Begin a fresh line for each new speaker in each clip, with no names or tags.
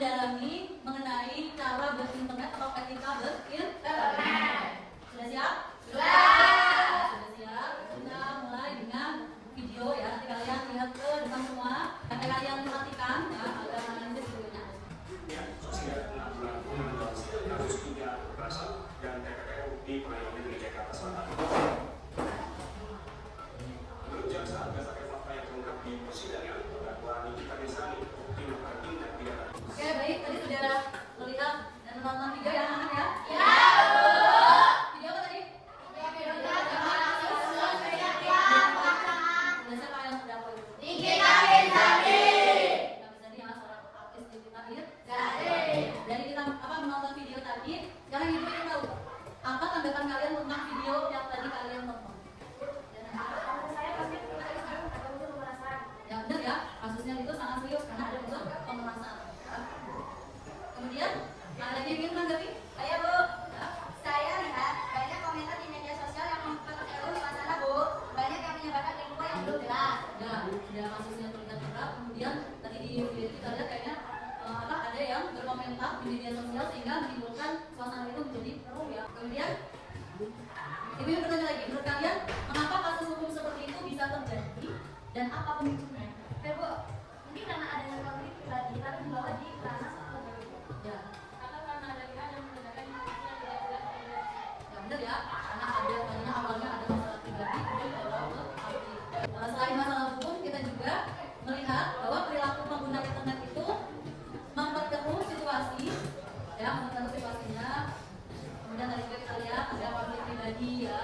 mendalami mengenai cara berinternet atau etika berinternet. Sudah siap? Sudah siap? Kita mulai dengan video ya. Nanti kalian lihat ke depan semua. Nanti kalian perhatikan ya agar analisis videonya.
Sosial 6 bulan kasus dugaan kekerasan dan TPPU di Pengadilan Negeri Jakarta Selatan. Menurut jaksa, berdasarkan fakta yang terungkap di persidangan, terdakwa Nikita Mirzani terbukti melakukan tindak pidana.
Oke, baik. Tadi sudah melihat dan menonton video ya, anak-anak ya?
Ya.
Video apa tadi?
Video
Sudah siapa yang terdakwa itu?
Nikita Mirzani.
Nikita Mirzani ya, seorang artis Nikita Mirzani. Dari kita menonton video tadi, sekarang ibu ingin tahu apa tanggapan kalian tentang video yang tadi kalian tonton? Ya benar ya, kasusnya itu sangat serius karena ada unsur pemerasan. Kemudian ada lagi yang ingin menanggapi?
Saya Bu, saya lihat banyak komentar di media sosial yang memperkeruh suasana Bu. Banyak yang menyebarkan info yang belum jelas.
Ya, sudah kasusnya terlihat berat. Kemudian tadi di video itu kita lihat kayaknya ada yang berkomentar di media sosial sehingga menimbulkan suasana itu menjadi keruh ya. Kemudian ibu yang bertanya lagi, menurut kalian mengapa kasus hukum seperti itu bisa terjadi dan apa pemicunya?
Ya Bu, mungkin karena adanya konflik pribadi lalu dibawa di ranah sosial.
Ya,
Karena ada pihak yang menggunakan informasi yang tidak jelas.
ya benar ya, karena awalnya ada masalah pribadi kemudian dibawa ke publik. Selain masalah hukum, kita juga melihat bahwa perilaku pengguna internet itu memperkeruh situasi, ya memperkeruh situasinya. Kemudian tadi juga kita lihat ada konflik pribadi ya,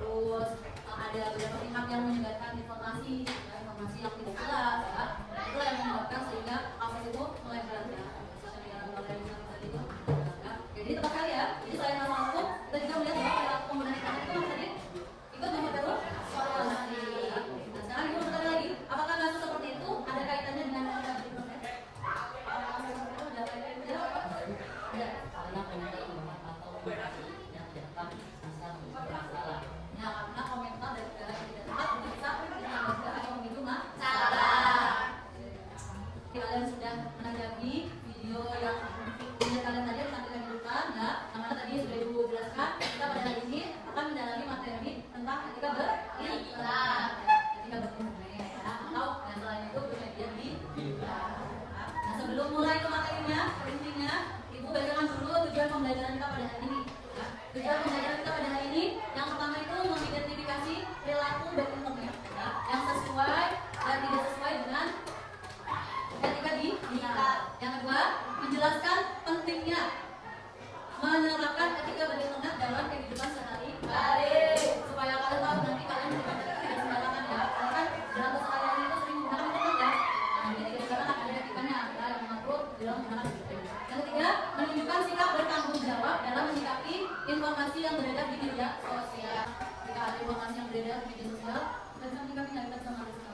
terus ada beberapa pihak yang menyebarkan informasi, ya, informasi yang tidak jelas, ya. Itu yang menyebabkan sehingga kasus itu melebar ya. Jadi tepat sekali ya. Jadi selain masalah hukum, kita juga melihat bahwa perilaku pengguna internet itu tadi ikut memperkeruh situasi. Nah sekarang ibu bertanya lagi, apakah kasus seperti itu ada kaitannya dengan etika berinternet? Ada kaitannya? Ada. Nah, karena komentar dari negara yang tidak tepat bisa menambah atau memicu masalah. Kalian sudah menanggapi video yang kalian tadi tampilkan di depan ya. Namanya tadi sudah ibu jelaskan. Kita pada hari ini akan mendalami materi tentang etika berinternet. Etika berinternet ya. Atau yang selain itu bermedia di internet. Nah, sebelum mulai ke materinya, intinya ibu bacakan dulu tujuan pembelajaran kita pada hari ini. Ya. Tujuan pembelajaran kita pada hari ini yang pertama itu mengidentifikasi perilaku berinternet ya, yang sesuai dan tidak sesuai dengan etika di internet. Yang kedua, menjelaskan pentingnya menerapkan etika berinternet dalam kehidupan sehari-hari supaya kalian tahu nanti kalian tidak sembarangan ya. Karena kan dalam keseharian itu sering menggunakan internet ya. Nah, jadi sekarang ada etikanya ya, yang mengatur dalam menggunakan internet. Yang ketiga, menunjukkan sikap bertanggung jawab dalam menyikapi informasi yang beredar di media sosial. Jika ada informasi yang beredar di media sosial, kita bisa menyikapinya, kita bisa menganalisis.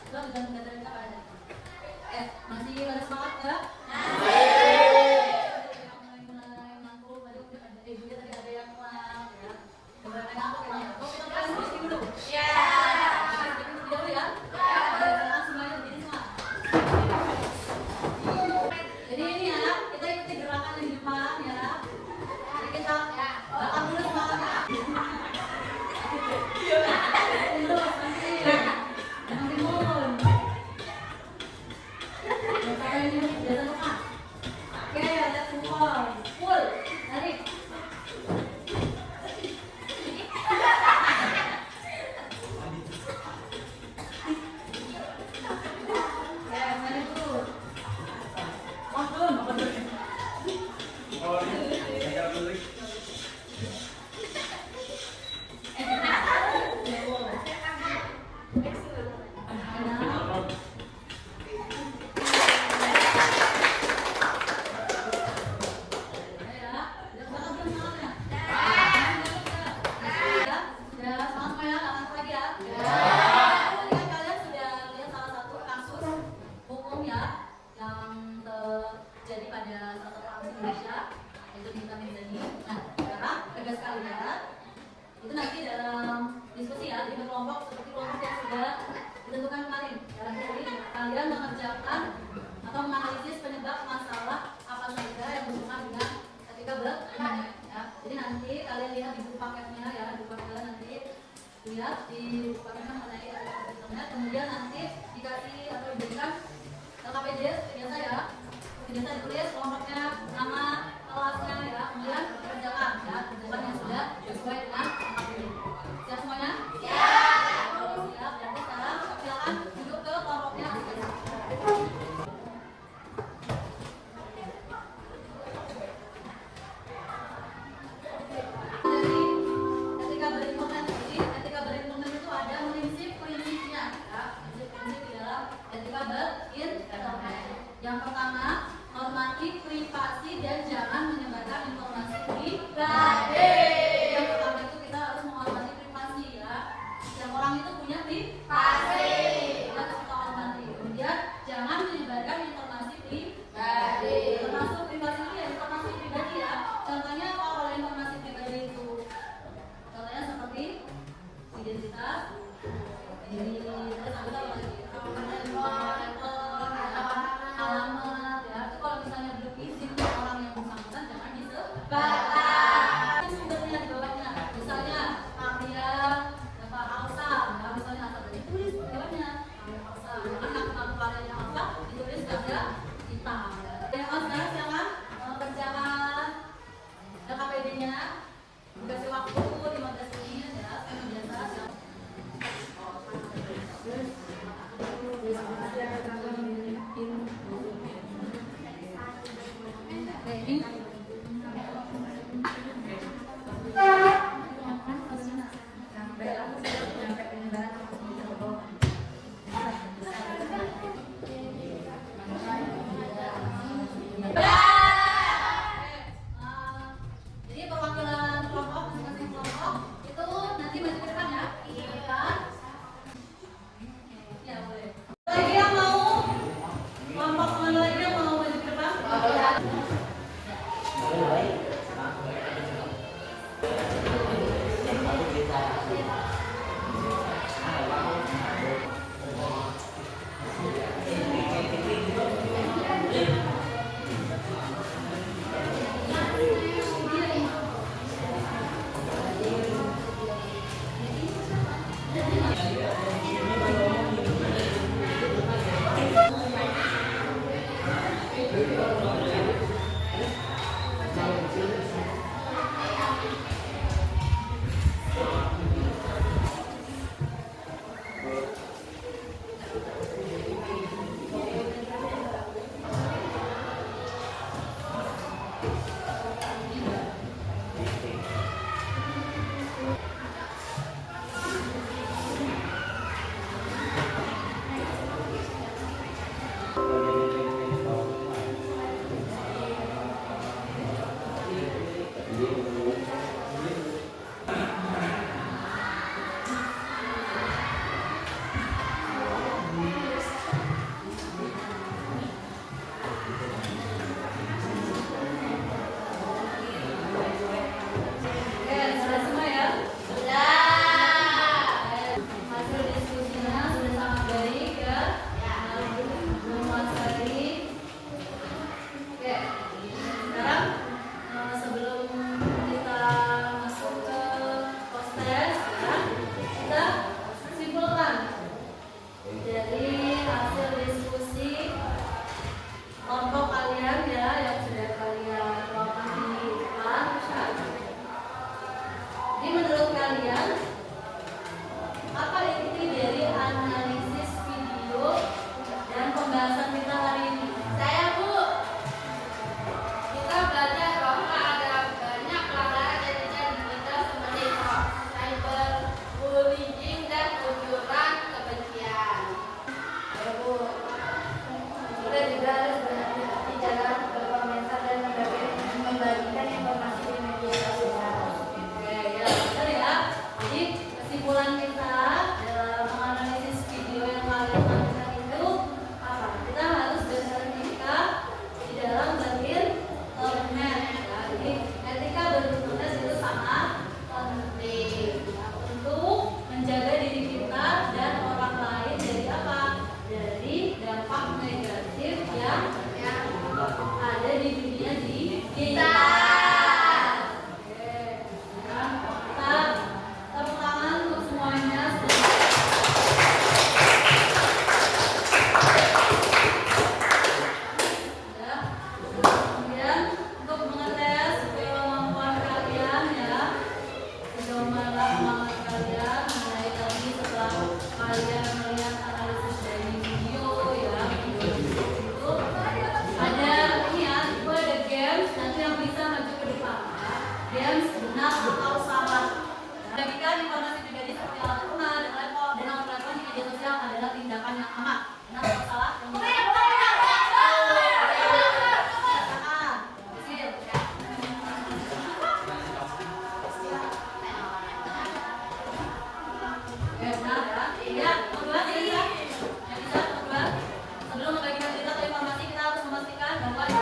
Itu tujuan pembelajaran kita pada hari ini. Masih pada semangat ya? Mulai nangkul, ibunya tadi ada yang pulang ya. Beberapa yang nangkul kayaknya. Kok kita mulai diskusi dulu?
Ya.
Jadi untuk dulu ya? Sekarang semuanya berdiri semua. Jadi ini ya, kita ikuti gerakan yang di depan ya. Jadi kita bakar dulu semangatnya. Terus nanti jangan timun. Oke, let's move on. Full, tarik. Ya, mari dulu. Makan. Terjadi pada salah satu artis Indonesia, yaitu Nikita Mirzani. Nah, sekarang tegas kalian itu nanti dalam diskusi ya, di kelompok seperti kelompok yang sudah ditentukan kemarin. Jadi kalian mengerjakan atau menganalisis penyebab masalah lihat di bukannya mengenai internet, kemudian nanti dikasih atau diberikan KPJ biasa ya, biasa ditulis kelompoknya, nama kelasnya ya, kemudian kerjakan ya, kerjakan yang sudah sesuai dengan KPJ. Siap semuanya? Siap. Siap. Jadi sekarang silakan duduk ke kelompoknya. Etika berimplemen itu ada prinsip-prinsipnya ya. Prinsip-prinsip di dalam etika berimplemen. Yang pertama, hormati privasi dan jangan menyebarkan informasi pribadi. Yang pertama itu kita harus menghormati privasi ya. Setiap orang itu punya privasi. Kita harus kita hormati. Kemudian jangan menyebarkan informasi pribadi. Termasuk privasi itu ya informasi pribadi ya. Contohnya apa kalau informasi pribadi itu? Contohnya seperti identitas, diri, terus apa lagi? Alamat, ya. Itu kalau misalnya belum izin orang yang bersangkutan jangan disebarkan. Sumbernya di bawahnya, misalnya Amria, Bapak Alsa, ya. Misalnya asal dari tulis di bawahnya Alsa. Jangan nama karyanya Alsa ditulis kerja kita. Ya, sekarang silakan kerjakan KPD-nya. Dikasih waktu 15 menit ya, seperti biasa. Jadi perwakilan kelompok, masing-masing kelompok itu nanti maju ke depan ya. Ya boleh. Lagi yang mau kelompok mana lagi yang mau maju ke depan?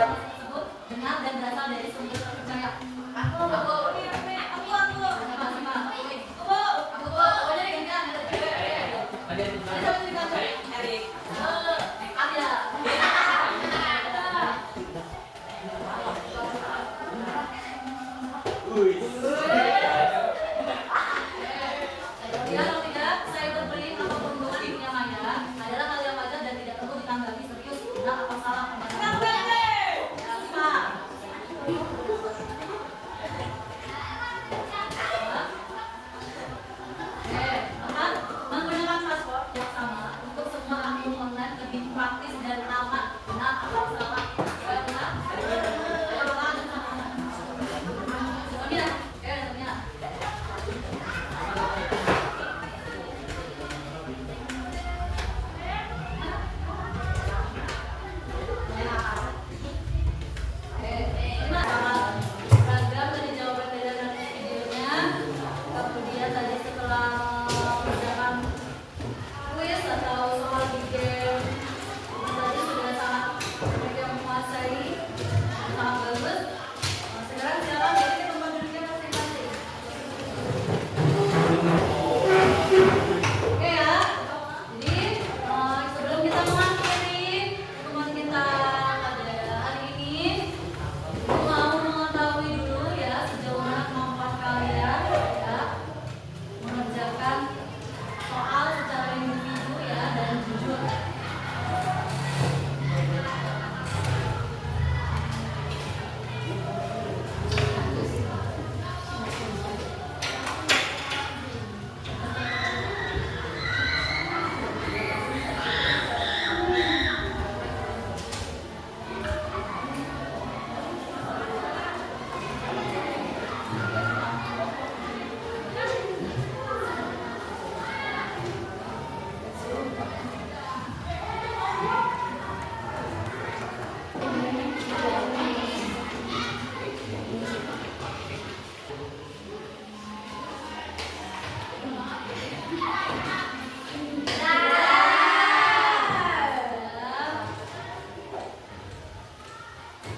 informasi tersebut benar dan berasal dari sumber terpercaya? Aku. Pokoknya digantian, ada cewek. Ada siapa yang diganti? Erik. Ada. Ya, kalau tidak, saya berberi apapun di dunia maya adalah hal yang wajar dan tidak perlu ditanggapi serius, benar atau salah pembahasan. Menggunakan paspor yang sama untuk semua akun online lebih praktis dan aman, benar atau salah? Benar. Program tadi jawab berbeda dengan videonya. Kemudian tadi setelah mengerjakan kuis atau soal di game, tadi sudah sangat banyak yang menguasai, sangat bagus. Sekarang silakan jadi tempat duduknya masing-masing. Oke ya. Jadi sebelum kita mengakhiri pertemuan kita pada hari ini, aku mau mengetahui dulu ya sejauh mana kemampuan kalian ya mengerjakan soal secara individu ya dan jujur.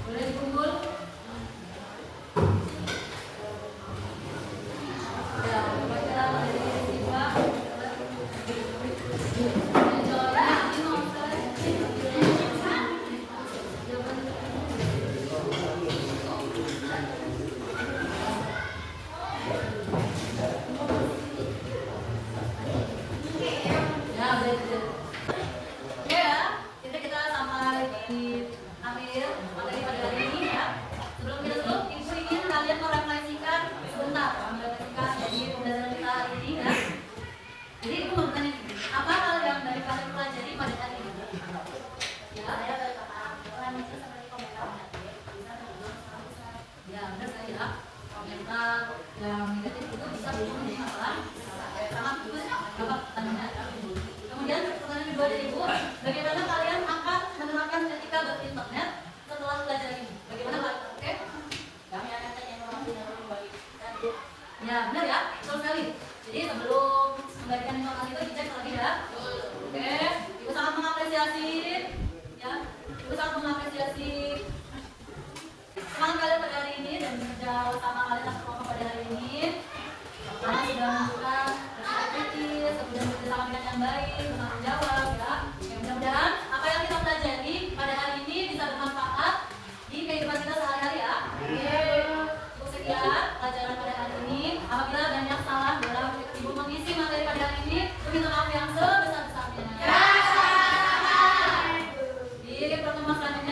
Boleh dikumpul? Ya, coba kita dari siswa. Jawabnya ini ya, boleh. Oke ya, kita sampai di akhir materi pada hari ini ya. Sebelum kita tutup, ibu ingin kalian merefleksikan sebentar, jadi pembelajaran kita hari ini ya. Jadi ibu mau bertanya, apa hal yang dari kalian pelajari pada hari ini? Ya, saya dari orang itu seperti komentar. Ya, benar sekali ya. Komentar yang negatif itu bisa menjadi masalah. Sangat bagus, dapat tanya. Kemudian pertanyaan kedua dari ibu, bagaimana kalian akan menerapkan etika berinternet setelah belajar ini? Bagaimana Pak? Oke? Kami akan tanya informasi yang membagikan. Ya, benar ya? Betul sekali. Jadi sebelum membagikan informasi itu dicek lagi ya. Oke, ibu sangat mengapresiasi ya. Ibu sangat mengapresiasi semangat kalian pada hari ini dan bekerja sama kalian yang kelompok pada hari ini. Karena sudah menunjukkan bersikap kritis, kemudian bekerjasama dengan yang baik, bertanggung jawab ya. Ya, mudah-mudahan apa yang kita pelajari pada hari ini bisa bermanfaat di kehidupan kita sehari-hari ya. Cukup sekian pelajaran pada hari ini. Apabila banyak salah dalam ibu mengisi materi pada hari ini, ibu minta maaf yang sebesar-besarnya. Di pertemuan selanjutnya